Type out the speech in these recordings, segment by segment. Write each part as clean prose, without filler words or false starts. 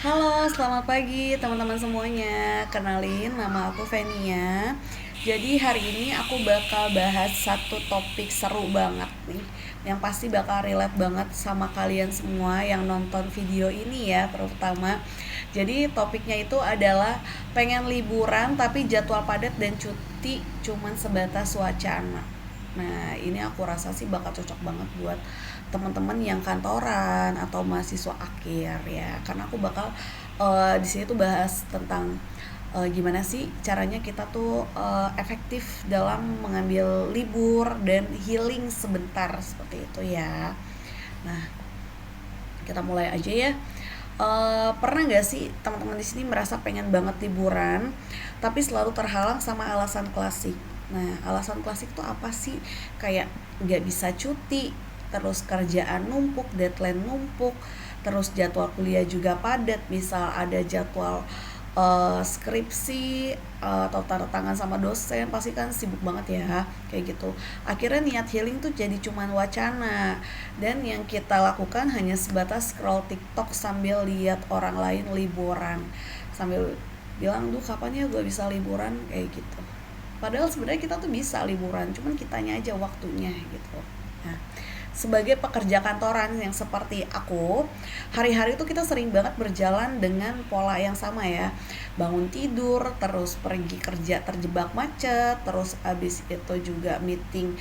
Halo, selamat pagi teman-teman semuanya. Kenalin, nama aku Venia. Jadi hari ini aku bakal bahas satu topik seru banget nih, yang pasti bakal relate banget sama kalian semua yang nonton video ini ya, terutama. Jadi topiknya itu adalah pengen liburan tapi jadwal padat dan cuti cuman sebatas wacana. Nah, ini aku rasa sih bakal cocok banget buat teman-teman yang kantoran atau mahasiswa akhir ya. Karena aku bakal di sini tuh bahas tentang gimana sih caranya kita tuh efektif dalam mengambil libur dan healing sebentar seperti itu ya. Nah, kita mulai aja ya. Pernah nggak sih teman-teman di sini merasa pengen banget liburan, tapi selalu terhalang sama alasan klasik? Nah, alasan klasik tuh apa sih? Kayak nggak bisa cuti, terus kerjaan numpuk, deadline numpuk, terus jadwal kuliah juga padat. Misal ada jadwal skripsi atau tanda tangan sama dosen pasti kan sibuk banget ya kayak gitu. Akhirnya niat healing tuh jadi cuman wacana, dan yang kita lakukan hanya sebatas scroll TikTok sambil lihat orang lain liburan, sambil bilang duh kapan ya gue bisa liburan kayak gitu. Padahal sebenarnya kita tuh bisa liburan, cuman kitanya aja waktunya gitu. Nah, sebagai pekerja kantoran yang seperti aku, hari-hari itu kita sering banget berjalan dengan pola yang sama ya. Bangun tidur, terus pergi kerja terjebak macet, terus abis itu juga meeting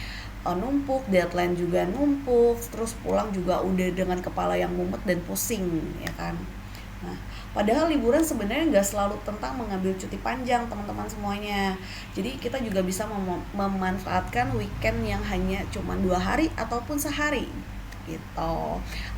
numpuk, deadline juga numpuk, terus pulang juga udah dengan kepala yang mumet dan pusing, ya kan. Nah, padahal liburan sebenarnya nggak selalu tentang mengambil cuti panjang teman-teman semuanya. Jadi kita juga bisa memanfaatkan weekend yang hanya cuma 2 hari ataupun sehari gitu.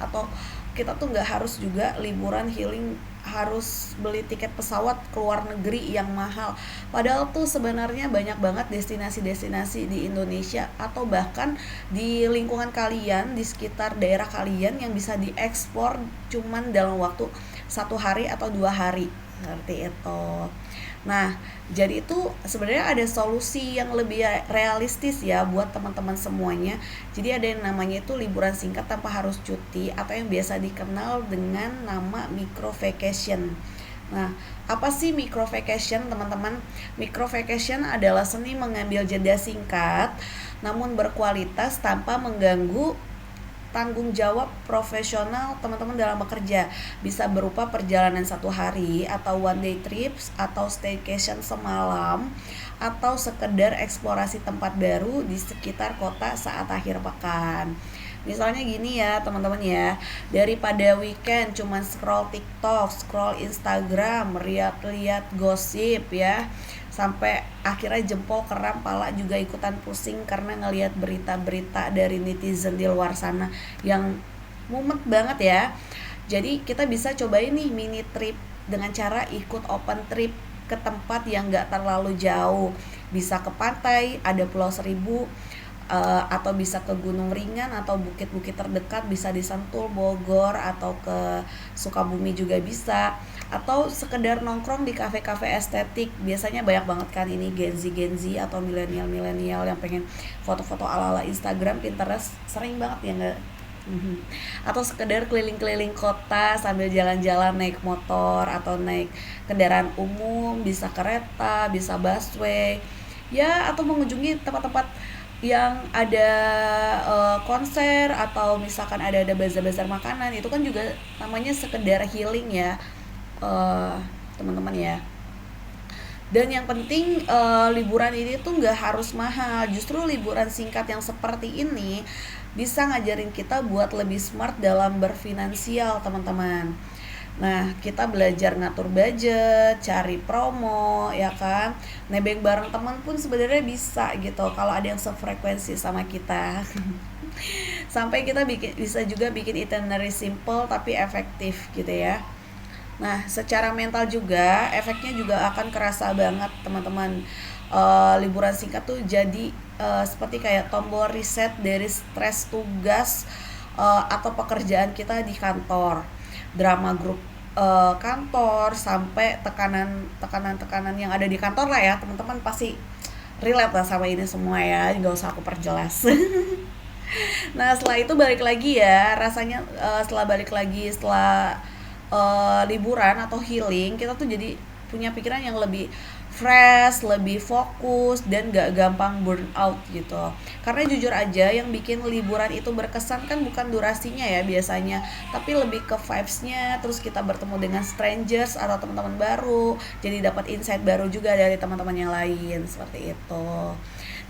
Atau kita tuh nggak harus juga liburan healing harus beli tiket pesawat ke luar negeri yang mahal. Padahal tuh sebenarnya banyak banget destinasi-destinasi di Indonesia atau bahkan di lingkungan kalian, di sekitar daerah kalian yang bisa diekspor cuman dalam waktu 1 hari atau 2 hari seperti itu. Nah, jadi itu sebenarnya ada solusi yang lebih realistis ya buat teman-teman semuanya. Jadi ada yang namanya itu liburan singkat tanpa harus cuti atau yang biasa dikenal dengan nama micro vacation. Nah, apa sih micro vacation, teman-teman? Micro vacation adalah seni mengambil jeda singkat namun berkualitas tanpa mengganggu tanggung jawab profesional teman-teman dalam bekerja. Bisa berupa perjalanan 1 hari atau one day trips atau staycation semalam, atau sekedar eksplorasi tempat baru di sekitar kota saat akhir pekan. Misalnya gini ya teman-teman ya, daripada weekend cuman scroll TikTok, scroll Instagram, lihat-lihat gosip ya, sampai akhirnya jempol keram, pala juga ikutan pusing karena ngelihat berita-berita dari netizen di luar sana yang mumet banget ya. Jadi kita bisa cobain nih mini trip dengan cara ikut open trip ke tempat yang gak terlalu jauh. Bisa ke pantai, ada Pulau Seribu, atau bisa ke Gunung Ringan atau bukit-bukit terdekat bisa di Sentul, Bogor, atau ke Sukabumi juga bisa, atau sekedar nongkrong di kafe-kafe estetik. Biasanya banyak banget kan ini Gen Z atau milenial-milenial yang pengen foto-foto ala-ala Instagram, Pinterest, sering banget ya nggak. Atau sekedar keliling-keliling kota sambil jalan-jalan naik motor atau naik kendaraan umum, bisa kereta, bisa busway ya, atau mengunjungi tempat-tempat yang ada konser, atau misalkan ada bazar-bazar makanan. Itu kan juga namanya sekedar healing ya, uh, teman-teman ya. Dan yang penting liburan ini tuh nggak harus mahal. Justru liburan singkat yang seperti ini bisa ngajarin kita buat lebih smart dalam berfinansial, teman-teman. Nah, kita belajar ngatur budget, cari promo, ya kan. Nebeng bareng teman pun sebenarnya bisa gitu kalau ada yang sefrekuensi sama kita. Sampai kita bisa juga bikin itinerary simple tapi efektif gitu ya. Nah, secara mental juga efeknya juga akan kerasa banget, teman-teman. Liburan singkat tuh jadi seperti kayak tombol reset dari stres tugas atau pekerjaan kita di kantor, drama grup kantor, sampai tekanan yang ada di kantor lah ya, teman-teman pasti relate lah sama ini semua ya, nggak usah aku perjelas. Nah, setelah itu balik lagi ya rasanya, setelah balik lagi, setelah liburan atau healing, kita tuh jadi punya pikiran yang lebih fresh, lebih fokus, dan gak gampang burn out gitu. Karena jujur aja yang bikin liburan itu berkesan kan bukan durasinya ya biasanya, tapi lebih ke vibes-nya, terus kita bertemu dengan strangers atau teman-teman baru, jadi dapat insight baru juga dari teman-teman yang lain, seperti itu.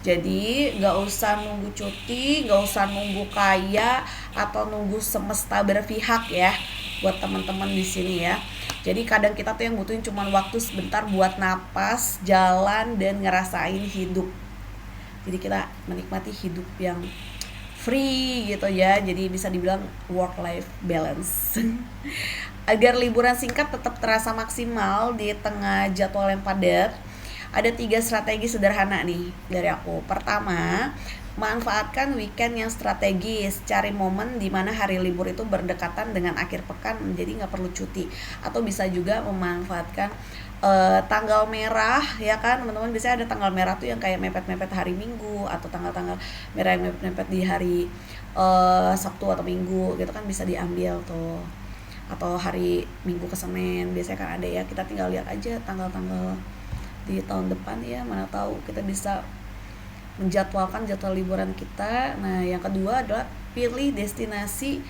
Jadi gak usah nunggu cuti, gak usah nunggu kaya atau nunggu semesta berpihak ya buat teman-teman di sini ya. Jadi kadang kita tuh yang butuhin cuma waktu sebentar buat napas, jalan, dan ngerasain hidup. Jadi kita menikmati hidup yang free gitu ya. Jadi bisa dibilang work life balance. Agar liburan singkat tetap terasa maksimal di tengah jadwal yang padat, ada 3 strategi sederhana nih dari aku. Pertama, manfaatkan weekend yang strategis. Cari momen di mana hari libur itu berdekatan dengan akhir pekan, jadi nggak perlu cuti. Atau bisa juga memanfaatkan tanggal merah ya kan teman-teman. Biasanya ada tanggal merah tuh yang kayak mepet-mepet hari Minggu, atau tanggal-tanggal merah yang mepet-mepet di hari Sabtu atau Minggu gitu kan, bisa diambil tuh. Atau hari Minggu ke Senin biasanya kan ada ya, kita tinggal lihat aja tanggal-tanggal di tahun depan ya, mana tahu kita bisa menjadwalkan jadwal liburan kita. Nah, yang kedua adalah pilih destinasi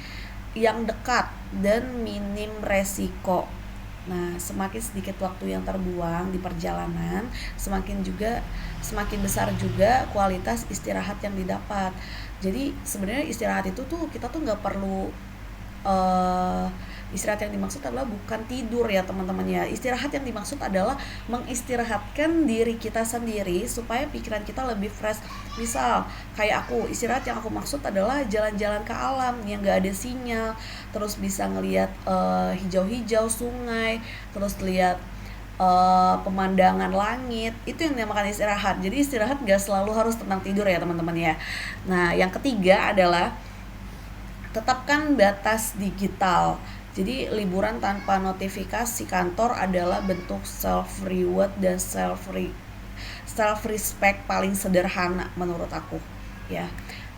yang dekat dan minim resiko. Nah, semakin sedikit waktu yang terbuang di perjalanan, semakin besar juga kualitas istirahat yang didapat. Jadi sebenarnya istirahat itu tuh kita tuh nggak perlu uh, istirahat yang dimaksud adalah bukan tidur ya teman-teman ya. Istirahat yang dimaksud adalah mengistirahatkan diri kita sendiri supaya pikiran kita lebih fresh. Misal kayak aku, istirahat yang aku maksud adalah jalan-jalan ke alam yang gak ada sinyal, terus bisa ngelihat hijau-hijau sungai, terus lihat pemandangan langit. Itu yang dinamakan istirahat. Jadi istirahat gak selalu harus tentang tidur ya teman-teman ya. Nah, yang ketiga adalah tetapkan batas digital. Jadi liburan tanpa notifikasi kantor adalah bentuk self reward dan self respect paling sederhana menurut aku ya.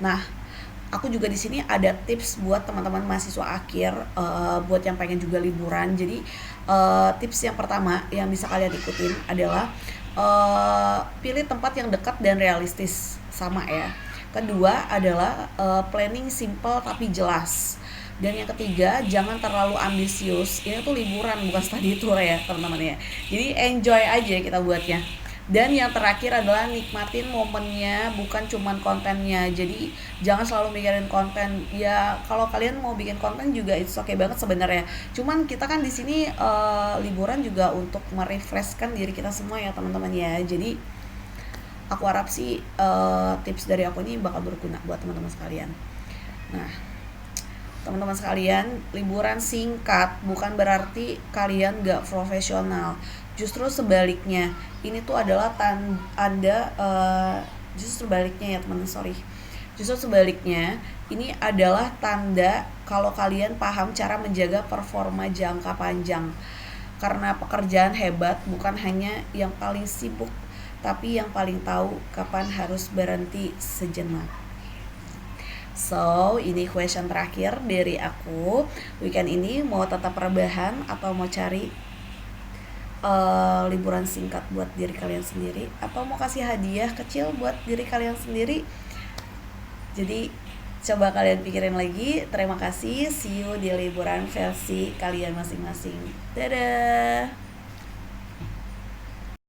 Nah, aku juga di sini ada tips buat teman-teman mahasiswa akhir, buat yang pengen juga liburan. Jadi tips yang pertama yang bisa kalian ikutin adalah pilih tempat yang dekat dan realistis, sama ya. Kedua adalah planning simple tapi jelas. Dan yang ketiga, jangan terlalu ambisius. Ini tuh liburan bukan study tour ya teman-teman ya. Jadi enjoy aja kita buatnya. Dan yang terakhir adalah nikmatin momennya, bukan cuman kontennya. Jadi jangan selalu mikirin konten. Ya kalau kalian mau bikin konten juga itu oke banget sebenarnya. Cuman kita kan di sini liburan juga untuk merefreshkan diri kita semua ya teman-teman ya. Jadi aku harap sih tips dari aku ini bakal berguna buat teman-teman sekalian. Nah, teman-teman sekalian, liburan singkat bukan berarti kalian gak profesional. Justru sebaliknya, ini tuh adalah justru sebaliknya ya teman-teman, sorry. Justru sebaliknya, ini adalah tanda kalau kalian paham cara menjaga performa jangka panjang. Karena pekerjaan hebat bukan hanya yang paling sibuk, tapi yang paling tahu kapan harus berhenti sejenak. So, ini question terakhir dari aku. Weekend ini mau tetap rebahan atau mau cari liburan singkat buat diri kalian sendiri, atau mau kasih hadiah kecil buat diri kalian sendiri? Jadi coba kalian pikirin lagi. Terima kasih. See you di liburan versi kalian masing-masing. Dadah.